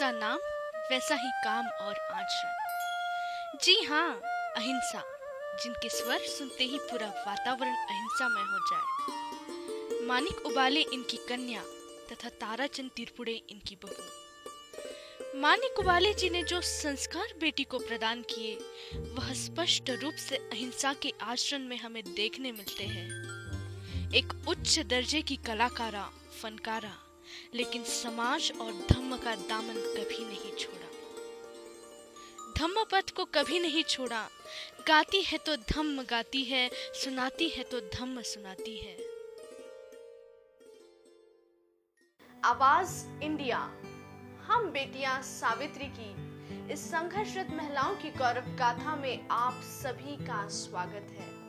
जैसा नाम वैसा ही काम और आचरण। जी हाँ, अहिंसा, जिनके स्वर सुनते ही पूरा वातावरण अहिंसामय हो जाए। मानिक उबाले इनकी कन्या तथा ताराचंद तिरपुड़े इनकी बहू। मानिक उबाले जी ने जो संस्कार बेटी को प्रदान किए, वह स्पष्ट रूप से अहिंसा के आचरण में हमें देखने मिलते हैं। एक उच्च दर्जे की कलाकारा, फनकारा, लेकिन समाज और धम्म का दामन कभी नहीं छोड़ा। धम्म पथ को कभी नहीं छोड़ा। गाती है तो धम्म गाती है, सुनाती है तो धम्म सुनाती है। आवाज इंडिया, हम बेटियां सावित्री की इस संघर्षरत महिलाओं की गौरव गाथा में आप सभी का स्वागत है।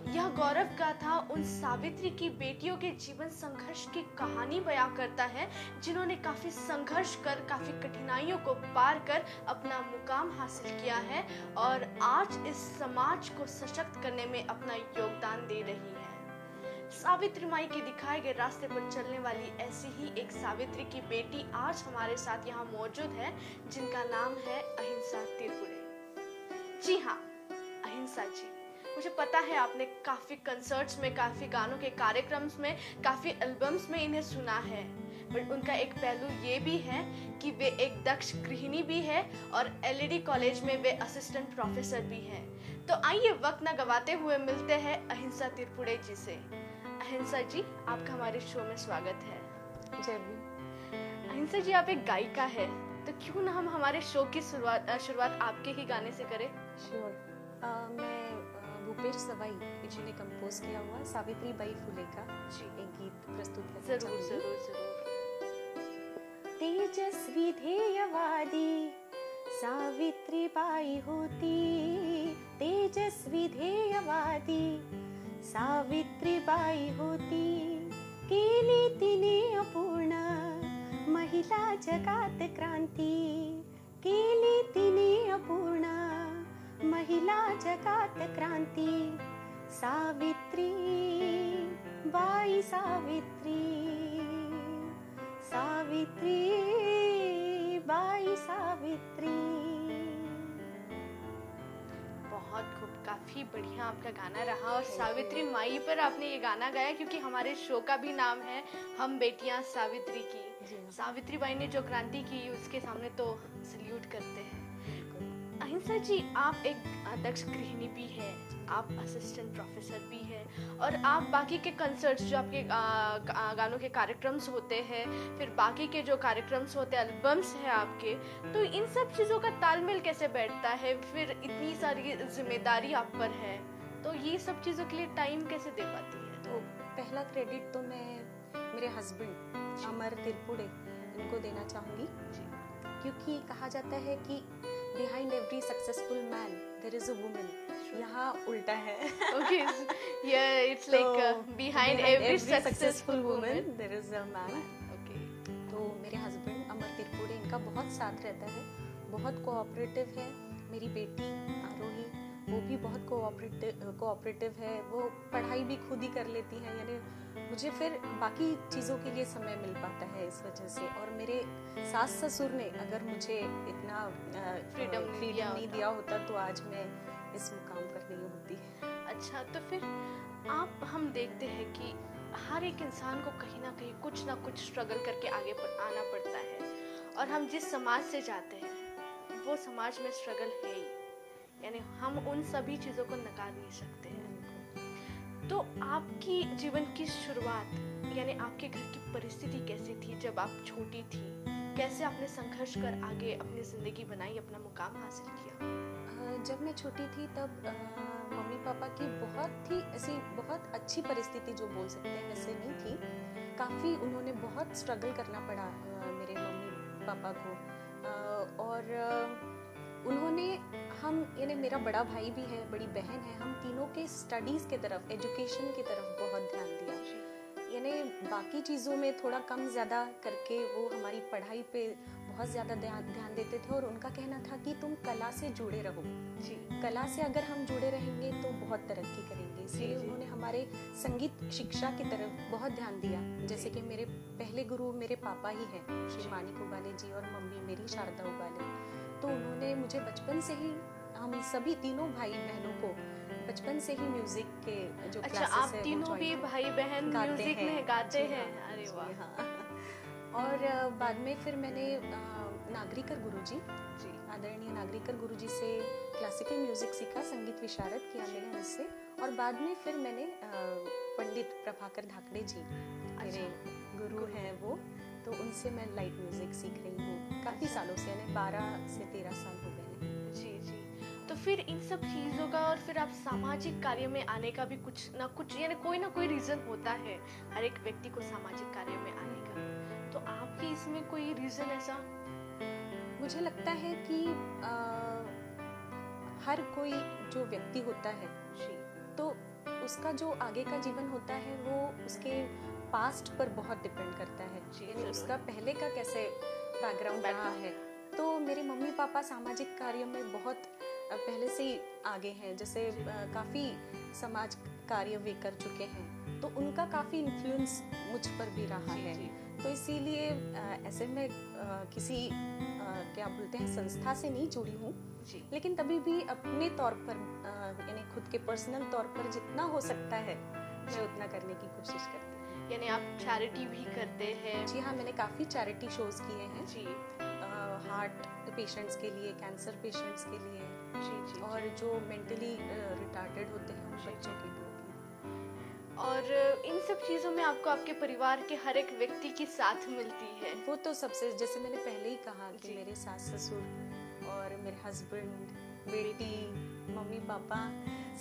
यह गौरव गाथा उन सावित्री की बेटियों के जीवन संघर्ष की कहानी बयां करता है, जिन्होंने काफी संघर्ष कर, काफी कठिनाइयों को पार कर अपना मुकाम हासिल किया है और आज इस समाज को सशक्त करने में अपना योगदान दे रही है। सावित्री माई के दिखाए गए रास्ते पर चलने वाली ऐसी ही एक सावित्री की बेटी आज हमारे साथ यहाँ मौजूद है, जिनका नाम है अहिंसा तिरपुड़े। जी हाँ, अहिंसा जी। मुझे पता है आपने काफी कंसर्ट्स में, काफी गानों के कार्यक्रम्स में, काफी एल्बम्स में इन्हें सुना है, बट उनका एक पहलू ये भी है कि वे एक दक्ष गृहिणी भी है और एलईडी कॉलेज में वे असिस्टेंट प्रोफेसर भी हैं। तो आइए वक्त न गवाते हुए मिलते हैं अहिंसा तिरपुड़े जी से। अहिंसा जी, आपका हमारे शो में स्वागत है। जय भी। अहिंसा जी, आप एक गायिका है, तो क्यों ना हम हमारे शो की शुरुआत आपके ही गाने से करें? श्योर। मैं भूपेश सवाई जी ने कंपोज किया हुआ सावित्री बाई फुले का एक गीत प्रस्तुत करना चाहूंगी। जरूर जरूर। तेजस्वी ध्येयवादी सावित्री बाई होती, तेजस्वी ध्येयवादी सावित्री बाई होती, केली तिने अपूर्ण महिला जगात क्रांती, केली तिने अपूर्ण महिला जगात क्रांती, सावित्री बाई सावित्री, सावित्री बाई सावित्री। बहुत खूब, काफी बढ़िया आपका गाना रहा। और सावित्री माई पर आपने ये गाना गाया क्योंकि हमारे शो का भी नाम है हम बेटियां सावित्री की। सावित्री बाई ने जो क्रांति की, उसके सामने तो सल्यूट करते हैं। अहिंसा जी, आप एक दक्ष गृहिणी भी है, आप असिस्टेंट प्रोफेसर भी है, और आप बाकी के कंसर्ट्स, जो आपके गानों के कार्यक्रम्स होते हैं, फिर बाकी के जो कार्यक्रम्स होते हैं, एल्बम्स हैं आपके, तो इन सब चीज़ों का तालमेल कैसे बैठता है? फिर इतनी सारी जिम्मेदारी आप पर है, तो ये सब चीज़ों के लिए टाइम कैसे दे पाती है? तो पहला क्रेडिट तो मैं मेरे हस्बैंड अमर तिरपुड़े इनको देना चाहूँगी, क्योंकि कहा जाता है कि behind every successful man there is a woman. यहाँ उल्टा है। Okay, yeah, it's like behind every successful woman there is a man. Okay. तो मेरे हस्बैंड अमर तिरपुड़े, इनका बहुत साथ रहता है, बहुत कोऑपरेटिव है। मेरी बेटी आरोही, वो भी बहुत कोऑपरेटिव है। वो पढ़ाई भी खुद ही कर लेती है, यानी मुझे फिर बाकी चीज़ों के लिए समय मिल पाता है इस वजह से। और मेरे सास ससुर ने अगर मुझे इतना फ्रीडम नहीं दिया होता तो आज मैं इस मुकाम पर नहीं होती। अच्छा, तो फिर हम देखते हैं कि हर एक इंसान को कहीं ना कहीं कुछ ना कुछ स्ट्रगल करके आगे आना पड़ता है, और हम जिस समाज से जाते हैं वो समाज में स्ट्रगल है ही, यानी हम उन सभी चीज़ों को नकार नहीं सकते हैं। तो आपकी जीवन की शुरुआत, यानी आपके घर की परिस्थिति कैसी थी जब आप छोटी थी? कैसे आपने संघर्ष कर आगे अपनी जिंदगी बनाई, अपना मुकाम हासिल किया? जब मैं छोटी थी तब मम्मी पापा की बहुत अच्छी परिस्थिति, जो बोल सकते हैं वैसे नहीं थी। काफ़ी उन्होंने बहुत स्ट्रगल करना पड़ा मेरे मम्मी पापा को, और उन्होंने यानी मेरा बड़ा भाई भी है, बड़ी बहन है, हम तीनों के स्टडीज़ की तरफ, एजुकेशन की तरफ बहुत ध्यान दिया। यानी बाकी चीज़ों में थोड़ा कम ज़्यादा करके वो हमारी पढ़ाई पे बहुत ज़्यादा ध्यान देते थे, और उनका कहना था कि तुम कला से जुड़े रहो जी कला से अगर हम जुड़े रहेंगे तो बहुत तरक्की करेंगे। इसलिए जी। उन्होंने हमारे संगीत शिक्षा की तरफ बहुत ध्यान दिया। जैसे कि मेरे पहले गुरु मेरे पापा ही हैं, श्री मानिक उबाले जी, और मम्मी मेरी शारदा उबाले। तो उन्होंने मुझे बचपन से ही, हम सभी तीनों भाई बहनों को बचपन से ही म्यूजिक के जो अच्छा, क्लासेस आप है, वो तीनों join भी किए। भाई बहन गाते म्यूजिक हैं। में गाते जी हैं? हाँ, अरे जी वाह। हाँ। और बाद में फिर मैंने नागरीकर गुरुजी, जी आदरणीय नागरीकर गुरुजी से क्लासिकल म्यूजिक सीखा, संगीत विशारद किया मैंने उनसे। और बाद में फिर मैंने पंडित प्रभाकर धाकड़े जी मेरे गुरु हैं वो, तो उनसे मैं लाइट म्यूजिक सीख रही हूँ काफ़ी सालों से, यानी 12 से 13 साल हो गए हैं। जी जी। तो फिर इन सब चीज़ों का, और फिर आप सामाजिक कार्य में आने का भी कुछ ना कुछ, यानी कोई ना कोई रीज़न होता है हर एक व्यक्ति को सामाजिक कार्य में आने का, तो आपकी इसमें कोई रीज़न ऐसा? मुझे लगता है कि हर कोई जो व्यक्ति होता है जी तो उसका जो आगे का जीवन होता है वो उसके पास्ट पर बहुत डिपेंड करता है, जी, यानी जरूर। उसका पहले का कैसे बैकग्राउंड रहा है। तो मेरे मम्मी पापा सामाजिक कार्य में बहुत पहले से ही आगे हैं, जैसे काफ़ी समाज कार्य वे कर चुके हैं, तो उनका काफ़ी इन्फ्लुएंस मुझ पर भी रहा जी, है। जी। तो इसीलिए ऐसे में किसी क्या बोलते हैं संस्था से नहीं जुड़ी हूँ, जी लेकिन तभी भी अपने तौर पर यानी खुद के पर्सनल तौर पर जितना हो सकता है मैं उतना करने की कोशिश करती हूँ। यानी आप चैरिटी भी करते हैं? जी हाँ, मैंने काफ़ी चैरिटी शोज किए हैं, जी हार्ट पेशेंट्स के लिए, कैंसर पेशेंट्स के लिए, जी जी। और जो मेंटली रिटार्डेड होते हैं उन जी, बच्चों के लिए भी। और इन सब चीज़ों में आपको आपके परिवार के हर एक व्यक्ति की साथ मिलती है? वो तो सबसे, जैसे मैंने पहले ही कहा कि जी। मेरे सास ससुर और मेरे हस्बैंड, बेटी, मम्मी पापा,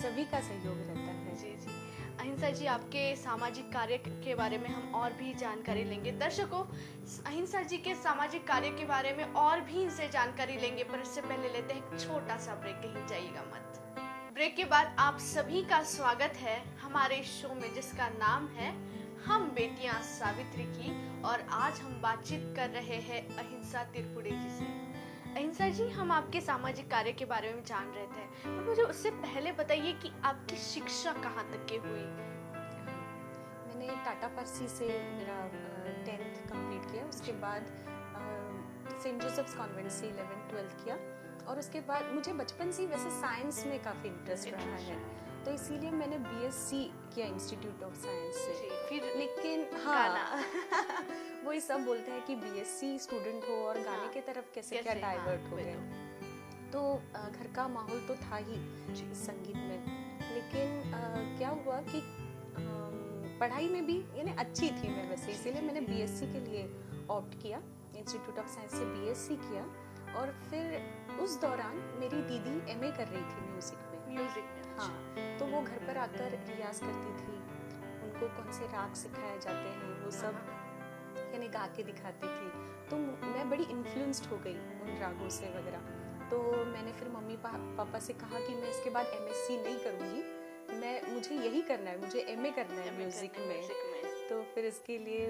सभी का सहयोग रहता है। जी जी। अहिंसा जी, आपके सामाजिक कार्य के बारे में हम और भी जानकारी लेंगे। दर्शकों, अहिंसा जी के सामाजिक कार्य के बारे में और भी इनसे जानकारी लेंगे, पर इससे पहले लेते हैं एक छोटा सा ब्रेक, कहीं जाइएगा मत। ब्रेक के बाद आप सभी का स्वागत है हमारे शो में, जिसका नाम है हम बेटियां सावित्री की, और आज हम बातचीत कर रहे हैं अहिंसा तिरपुड़े जी से। अहिंसा जी, हम आपके सामाजिक कार्य के बारे में जान रहे थे, पर मुझे उससे पहले बताइए कि आपकी शिक्षा कहाँ तक की हुई? मैंने टाटा पारसी से मेरा 10th कंप्लीट किया, उसके बाद सेंट जोसेफ्स कॉन्वेंट से 11th 12th किया, और उसके बाद मुझे बचपन से ही वैसे साइंस में काफ़ी इंटरेस्ट रहा है, तो इसीलिए मैंने बीएससी किया इंस्टीट्यूट ऑफ साइंस से। जी, फिर लेकिन हाँ वही सब बोलते हैं कि बीएससी स्टूडेंट हो और गाने हाँ, की तरफ कैसे कैसे, क्या हाँ, डाइवर्ट हो वही गए। तो घर का माहौल तो था ही संगीत में, लेकिन क्या हुआ कि पढ़ाई में भी यानी अच्छी थी मैं वैसे, इसीलिए मैंने बीएससी के लिए ऑप्ट किया, इंस्टीट्यूट ऑफ साइंस से बीएससी किया। और फिर उस दौरान मेरी दीदी एमए कर रही थी म्यूजिक में। म्यूजिक में? हाँ, तो वो घर पर आकर रियाज करती थी, उनको कौन से राग सिखाए जाते हैं वो सब यानी गा के दिखाती थी, तो मैं बड़ी इन्फ्लुएंस्ड हो गई उन रागों से वगैरह। तो मैंने फिर मम्मी पापा से कहा कि मैं इसके बाद एमएससी नहीं करूँगी, मुझे यही करना है, मुझे एमए करना है म्यूजिक में। तो फिर इसके लिए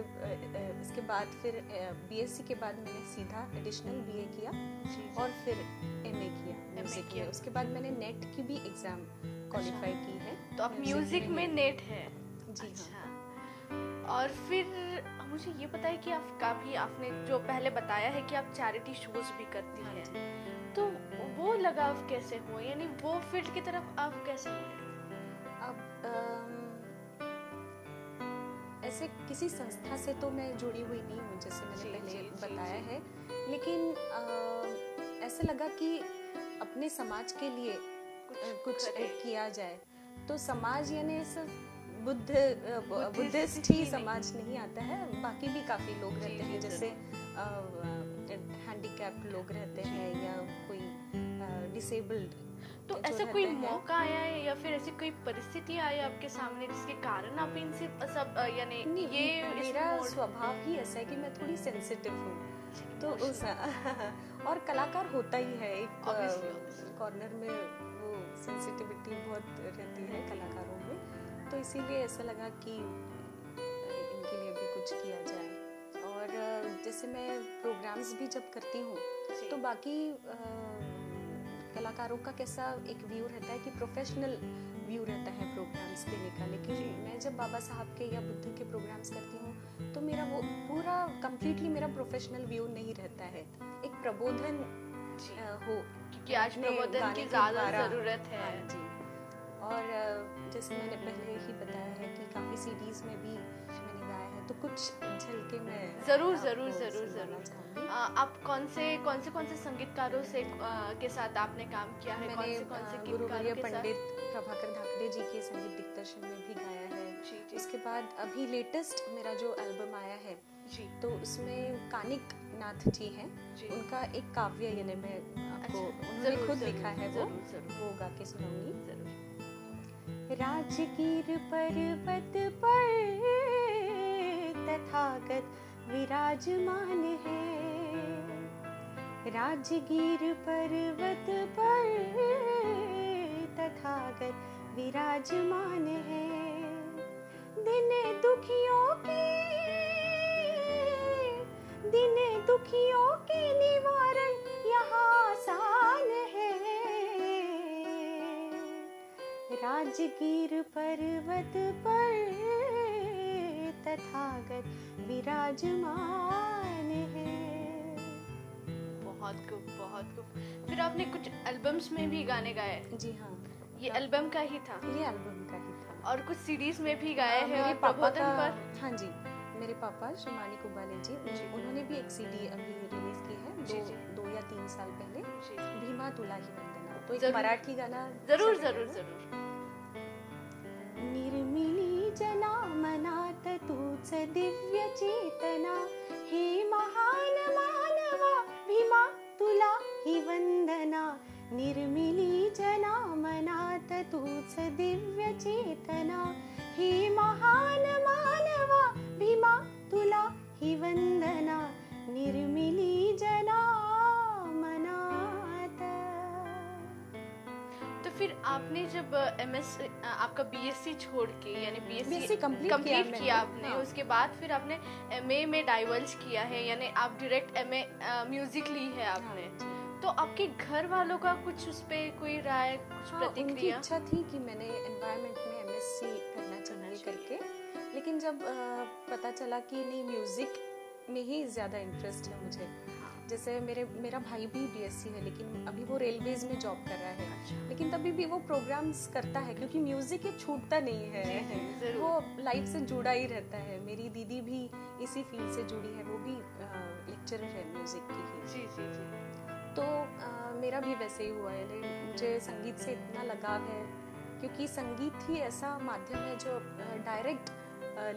इसके बाद फिर बीएससी के बाद मैंने सीधा एडिशनल बीए किया और फिर एमए किया म्यूजिक में। उसके बाद मैंने नेट की भी एग्जाम क्वालिफाई की है। तो अब म्यूजिक में नेट है? जी अच्छा। हाँ। और फिर मुझे ये बताइए कि आपने जो पहले बताया है कि आप चैरिटी शोज भी करती हैं, तो वो लगाव कैसे हुआ, यानी वो फील्ड की तरफ आप कैसे हुए? अब ऐसे किसी संस्था से तो मैं जुड़ी हुई नहीं हूँ, जैसे मैंने पहले बताया है, लेकिन ऐसा लगा कि अपने समाज के लिए कुछ किया जाए। तो समाज यानी सिर्फ बुद्धिस्ट ही समाज नहीं आता है, बाकी भी काफी लोग रहते हैं, जैसे हैंडीकैप्ड लोग रहते हैं या कोई डिसेबल्ड। तो ऐसा कोई मौका आया है या फिर ऐसी कोई परिस्थिति आई आपके सामने जिसके कारण आप इनसे सब यानी ये मेरा स्वभाव ही ऐसा है कि मैं थोड़ी सेंसिटिव हूँ, तो उस और कलाकार होता ही है एक कॉर्नर में, वो सेंसिटिविटी बहुत रहती है कलाकारों में। तो इसीलिए ऐसा लगा कि कुछ किया जाए। और जैसे मैं प्रोग्राम्स भी जब करती हूँ तो बाकी कलाकारों का कैसा एक व्यू रहता है कि प्रोफेशनल व्यू रहता है प्रोग्राम्स देने का, लेकिन मैं जब बाबा साहब के या बुद्ध के प्रोग्राम्स करती हूँ तो मेरा वो पूरा कंप्लीटली मेरा प्रोफेशनल व्यू नहीं रहता है, एक प्रबोधन हो, क्योंकि आज प्रबोधन की ज़्यादा ज़रूरत है। जी। और जैसे मैंने पहले ही बताया है कि काफ़ी सीडीज़ में भी मैंने गाया है, तो कुछ झलके मैं जरूर आप कौन से संगीतकारों से के साथ आपने काम किया है? मैंने गुरुवर्य पंडित प्रभाकर धाकड़े जी के संगीत दिग्दर्शन में भी गाया है। उसके बाद अभी लेटेस्ट मेरा जो एल्बम आया है तो उसमें कानिक नाथ जी हैं, उनका एक काव्य यानी मैं आपको उन्होंने खुद लिखा है, वो गा के सुनाऊंगी। राजगीर पर्वत पर तथागत विराजमान है, राजगीर पर्वत पर तथागत विराजमान है, दिन दुखियों के निवारण यहाँ आसान है, राजगीर पर्वत पर तथागत विराजमान है। बहुत खूब। फिर आपने कुछ एल्बम्स में भी गाने गाए? जी हाँ, ये एल्बम का ही था? ये एल्बम का ही था। और कुछ सीडीज में भी गाए हैं? मेरे पापा का, हाँ जी, मेरे पापा श्री मानिक उबाले जी, उन्होंने भी एक सीडी अभी रिलीज की है 2 या 3 साल पहले, भीमा तुला ही वंदना, तो एक मराठी गाना जरूर। निर्मिली जना मनात तूच दिव्य चेतना, हे महान मानवा भीमा तुला ही वंदना, निर्मिली जना मनात तूच दिव्य चेतना, हे महान मानवा भीमा तुला ही वंदना, निर्मिली जना मनात। तो फिर आपने जब आपका बीएससी छोड़ के यानी बीएससी कंप्लीट किया आपने, हाँ। उसके बाद फिर आपने एमए में डाइवर्ज किया है, यानी आप डायरेक्ट एमए म्यूजिक ली है आपने, हाँ। तो आपके घर वालों का कुछ उस पे कोई राय, कुछ प्रतिक्रिया? उनकी इच्छा थी कि मैंने एनवायरनमेंट में एमएससी करना चाहिए करके, लेकिन जब पता चला कि नहीं म्यूजिक में ही ज़्यादा इंटरेस्ट है मुझे, जैसे मेरा भाई भी बीएससी है लेकिन अभी वो रेलवेज में जॉब कर रहा है, लेकिन तभी भी वो प्रोग्राम्स करता है क्योंकि म्यूजिक ये छूटता नहीं है, वो लाइफ से जुड़ा ही रहता है। मेरी दीदी भी इसी फील्ड से जुड़ी है, वो भी लेक्चरर है म्यूजिक की ही। तो मेरा भी वैसे ही हुआ है, मुझे संगीत से इतना लगाव है क्योंकि संगीत ही ऐसा माध्यम है जो डायरेक्ट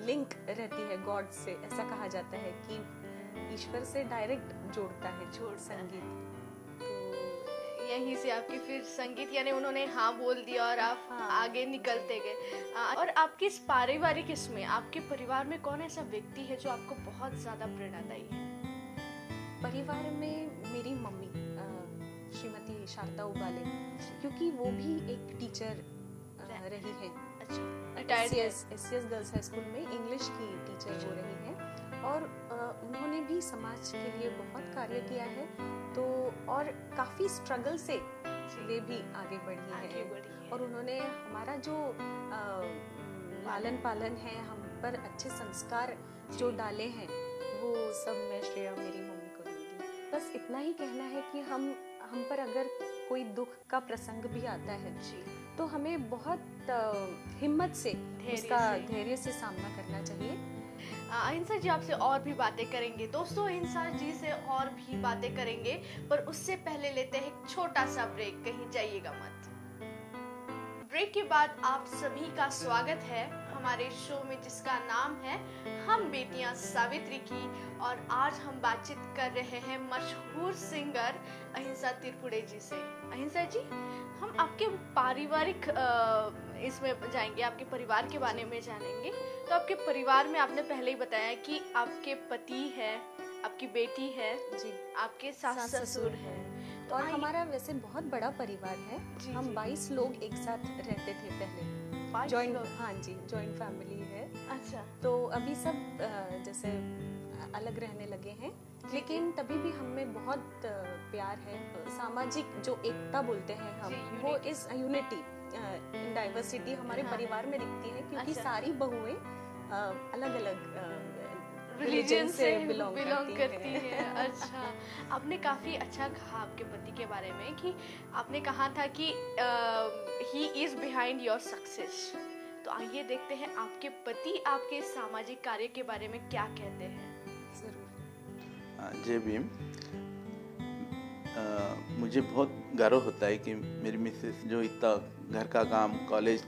लिंक रहती है गॉड से, ऐसा कहा जाता है कि ईश्वर से डायरेक्ट जोड़ता है संगीत। तो यहीं से आपकी फिर संगीत यानी उन्होंने हाँ बोल दिया और आप आगे निकलते गए। और आपकी इस पारिवारिक इसमें आपके परिवार में कौन ऐसा व्यक्ति है जो आपको बहुत ज्यादा प्रेरणादायी है? परिवार में मेरी मम्मी श्रीमती शारदा उबाले, क्योंकि वो भी एक टीचर रही है। एससीएस गर्ल्स हाई स्कूल में इंग्लिश की टीचर हो रही है और उन्होंने भी समाज के लिए बहुत कार्य किया है, तो और काफी स्ट्रगल से वे भी आगे बढ़ी है। और उन्होंने हमारा जो लालन पालन है, हम पर अच्छे संस्कार जो डाले हैं, वो सब मैं श्रेय मेरी मम्मी को दूंगी। बस इतना ही कहना है कि हम पर अगर कोई दुख का प्रसंग भी आता है तो हमें बहुत हिम्मत से उसका धैर्य से सामना करना चाहिए। अहिंसा जी आपसे और भी बातें करेंगे, दोस्तों अहिंसा जी से और भी बातें करेंगे, पर उससे पहले लेते हैं एक छोटा सा ब्रेक, कहीं जाइएगा मत। ब्रेक के बाद आप सभी का स्वागत है हमारे शो में जिसका नाम है हम बेटियां सावित्री की, और आज हम बातचीत कर रहे हैं मशहूर सिंगर अहिंसा तिरपुड़े जी से। अहिंसा जी, हम आपके पारिवारिक इसमें जाएंगे, आपके परिवार के बारे में जानेंगे। तो आपके परिवार में आपने पहले ही बताया कि आपके पति है, आपकी बेटी है जी, आपके सास ससुर है, और हमारा वैसे बहुत बड़ा परिवार है। हम 22 लोग एक साथ रहते थे पहले, 5 जॉइंट, लोग। हाँ जी, जॉइंट फैमिली है। अच्छा। तो अभी सब जैसे अलग रहने लगे हैं, लेकिन तभी भी हमें बहुत प्यार है। सामाजिक जो एकता बोलते हैं हम, जी, वो unity। इस यूनिटी इन डाइवर्सिटी हमारे हाँ। परिवार में दिखती है, क्योंकि अच्छा। सारी बहुएं अलग अलग रिलीजन से बिलोंग करती है। अच्छा, आपने काफी अच्छा कहा आपके पति के बारे में कि आपने कहा था कि he is behind your success. तो आइए देखते हैं आपके पति आपके सामाजिक कार्य के बारे में क्या कहते हैं। जरूर। जय भीम। मुझे बहुत गर्व होता है कि मेरी मिसेस जो इतना घर का काम, कॉलेज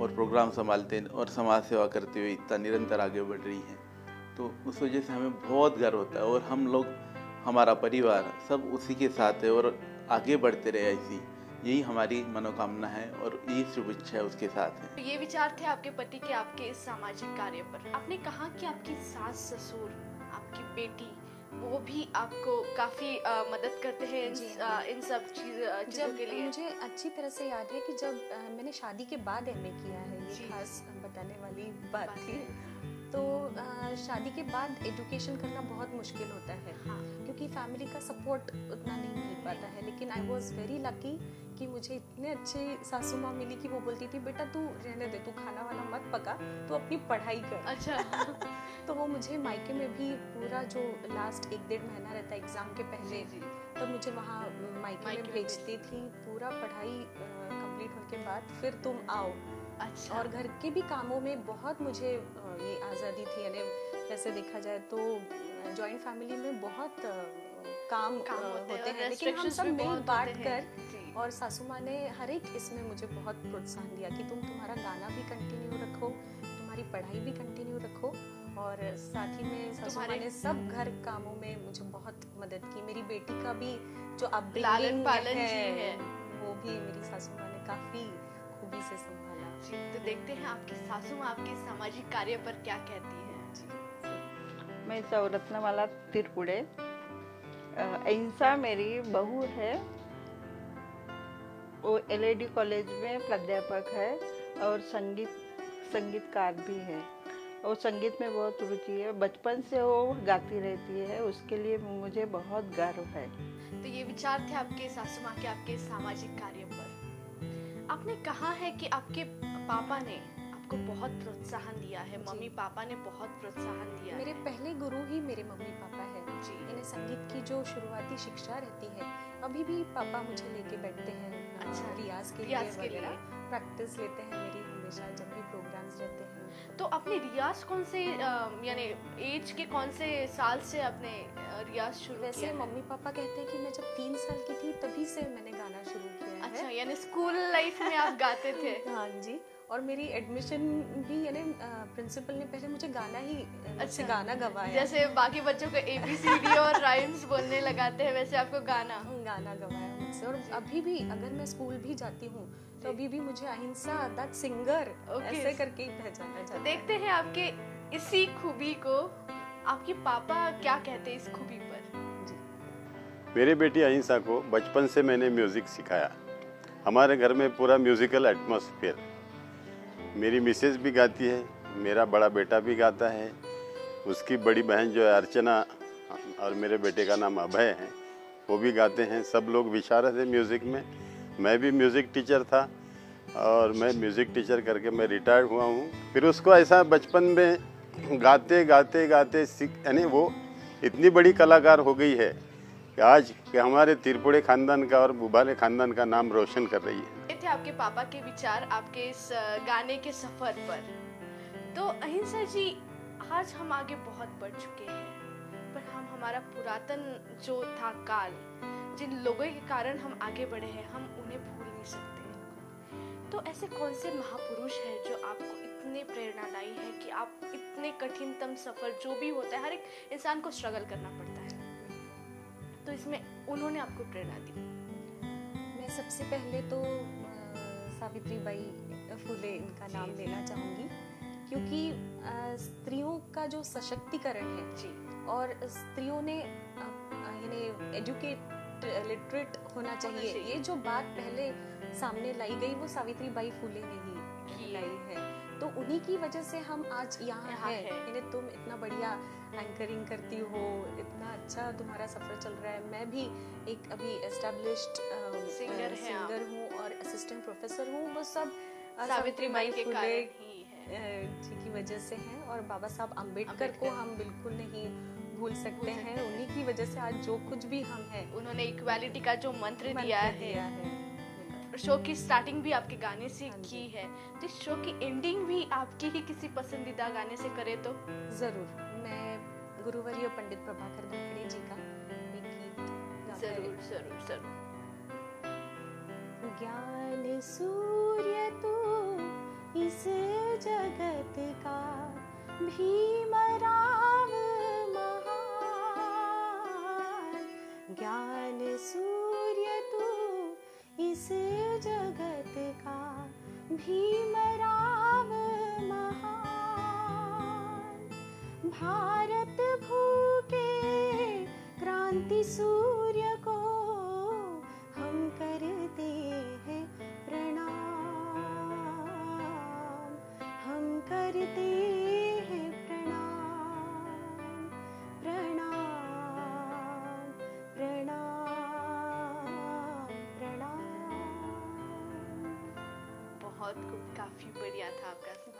और प्रोग्राम संभालते हैं और समाज सेवा करते हुए इतना निरंतर आगे बढ़ रही हैं, तो उस वजह से हमें बहुत गर्व होता है। और हम लोग, हमारा परिवार सब उसी के साथ है और आगे बढ़ते रहे ऐसी, यही हमारी मनोकामना है और यही शुभ इच्छा है उसके साथ है। तो ये विचार थे आपके पति के आपके इस सामाजिक कार्य पर। आपने कहा कि आपकी सास ससुर, आपकी बेटी, वो भी आपको काफी मदद करते हैं इन सब चीजों के लिए। मुझे अच्छी तरह से याद है कि जब मैंने शादी के बाद एमए किया है, ये खास बताने वाली बात थी। तो शादी के बाद एजुकेशन करना बहुत मुश्किल होता है, हाँ। क्योंकि फैमिली का सपोर्ट उतना नहीं मिल पाता है। लेकिन आई वॉज वेरी लकी कि मुझे इतने अच्छे सासू माँ मिली कि वो बोलती थी, बेटा तू रहने दे, तू खाना वाना मत पका, तू अपनी पढ़ाई कर। अच्छा। तो वो मुझे मायके में भी पूरा जो लास्ट 1-1.5 महीना रहता है एग्जाम के पहले, तब मुझे वहाँ मायके में भेजती थी। पूरा पढ़ाई कंप्लीट होने के बाद फिर तुम आओ। अच्छा। और घर के भी कामों में बहुत मुझे ये आज़ादी थी। यानी वैसे देखा जाए तो जॉइंट फैमिली में बहुत काम होते हैं, लेकिन हम सब मिल बांट कर, और सासू माँ ने हर एक इसमें मुझे बहुत प्रोत्साहन दिया कि तुम्हारा गाना भी कंटिन्यू रखो, तुम्हारी पढ़ाई भी कंटिन्यू रखो। और साथ ही में सासू माँ ने सब घर कामों में मुझे बहुत मदद की। मेरी बेटी का भी जो लालन पालन है, वो भी मेरी सासू माँ ने काफी खूबी से संभाला। तो देखते हैं आपकी सासू माँ आपके सामाजिक कार्य पर क्या कहती है। मैं सौरत्नमाला तिरपुड़े। अहिंसा मेरी बहू है, वो एलएडी कॉलेज में प्राध्यापक है और संगीतकार भी है। और संगीत में बहुत रुचि है, बचपन से वो गाती रहती है, उसके लिए मुझे बहुत गर्व है। तो ये विचार थे आपके सासू माँ के आपके सामाजिक कार्य पर। आपने कहा है कि आपके पापा ने आपको बहुत प्रोत्साहन दिया है, मम्मी पापा ने बहुत प्रोत्साहन दिया। मेरे पहले गुरु ही मेरे मम्मी पापा है जी। इन्हें संगीत की जो शुरुआती शिक्षा रहती है, अभी भी पापा मुझे लेके बैठते हैं। अच्छा, रियाज के लिए प्रैक्टिस लेते हैं मेरी हमेशा, जब भी प्रोग्राम्स रहते हैं। तो अपने रियाज कौन से यानी एज के कौन से साल से अपने रियाज शुरू किया? वैसे मम्मी पापा कहते हैं कि मैं जब 3 साल की थी तभी से मैंने गाना शुरू किया है। अच्छा, यानी स्कूल लाइफ में आप गाते थे? हाँ जी। और मेरी एडमिशन भी यानी प्रिंसिपल ने पहले मुझे गाना ही अच्छा, गाना गवाया। जैसे बाकी बच्चों को ABCD और राइम्स बोलने लगाते हैं, वैसे आपको गाना गवाया मुझसे। और अभी भी अगर मैं स्कूल भी जाती हूँ तो अभी भी मुझे अहिंसा दैट सिंगर ऐसे करके ही पहचाना जाता है। देखते हैं आपके इसी खूबी को आपके पापा क्या कहते हैं इस खूबी पर। मेरी बेटी अहिंसा को बचपन से मैंने म्यूज़िक सिखाया। हमारे घर में पूरा म्यूज़िकल एटमॉस्फेयर। मेरी मिसेस भी गाती है, मेरा बड़ा बेटा भी गाता है, उसकी बड़ी बहन जो है अर्चना और मेरे बेटे का नाम अभय है, वो भी गाते हैं। सब लोग विशारद है म्यूज़िक में। मैं भी म्यूज़िक टीचर था और मैं म्यूज़िक टीचर करके मैं रिटायर्ड हुआ हूँ। फिर उसको ऐसा बचपन में गाते गाते गाते यानी वो इतनी बड़ी कलाकार हो गई है कि आज के हमारे तिरपुड़े खानदान का और बुबाले खानदान का नाम रोशन कर रही है। ये थे आपके पापा के विचार आपके इस गाने के सफर पर। तो अहिंसा जी, आज हम आगे बहुत बढ़ चुके हैं, पर हम हमारा पुरातन जो था काल, जिन लोगों के कारण हम आगे बढ़े हैं, हम उन्हें भूल नहीं सकते। तो ऐसे कौन से महापुरुष हैं जो आपको इतने प्रेरणादायी है कि आप इतने कठिनतम सफर जो भी होता है, हर एक इंसान को स्ट्रगल करना पड़ता है, तो इसमें उन्होंने आपको प्रेरणा दी? मैं सबसे पहले तो सावित्रीबाई फुले इनका नाम लेना चाहूँगी, क्योंकि स्त्रियों का जो सशक्तिकरण है जी, और स्त्रियों ने यानी लिटरेट होना चाहिए, ये जो बात पहले सामने लाई गई वो सावित्री बाई फुले नहीं लाई है। तो उन्हीं की वजह से हम आज यहाँ हैं। यानी तुम इतना बढ़िया एंकरिंग करती हो, इतना अच्छा तुम्हारा सफर चल रहा है। मैं भी एक अभी एस्टैब्लिश्ड सिंगर हूँ और असिस्टेंट प्रोफेसर हूँ। वो सब सावित्री बाई फुले जी की वजह से हैं। और बाबा साहब अम्बेडकर को हम बिल्कुल नहीं भूल सकते हैं। उन्हीं की वजह से आज जो कुछ भी हम हैं, उन्होंने इक्वालिटी का जो मंत्र दिया है। शो की स्टार्टिंग भी आपके गाने से की है, तो शो की एंडिंग भी आपकी ही किसी पसंदीदा गाने से करे तो जरूर। मैं गुरुवर्य पंडित प्रभाकर धाकड़े जी का एक गीत जरूर जरूर जरूर। ज्ञान सूर्य तू इस जगत का, भीमराव महान। ज्ञान सूर्य तू इस जगत का, भीमराव महान। भारत भूखे क्रांति सूर्य को हम करते हैं प्रणाम, हम करते हैं प्रणाम, प्रणाम, प्रणाम, प्रणाम। बहुत खूब, काफी बढ़िया था आपका सॉन्ग।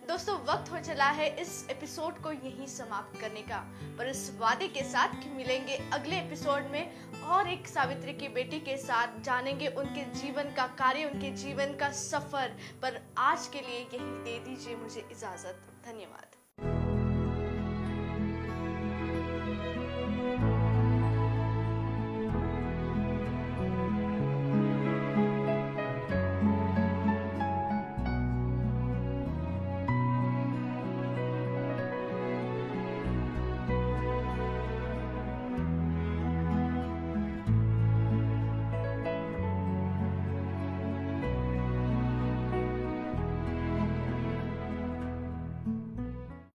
दोस्तों, वक्त हो चला है इस एपिसोड को यहीं समाप्त करने का, पर इस वादे के साथ कि मिलेंगे अगले एपिसोड में और एक सावित्री की बेटी के साथ, जानेंगे उनके जीवन का कार्य, उनके जीवन का सफर। पर आज के लिए यही दे दीजिए मुझे इजाजत। धन्यवाद।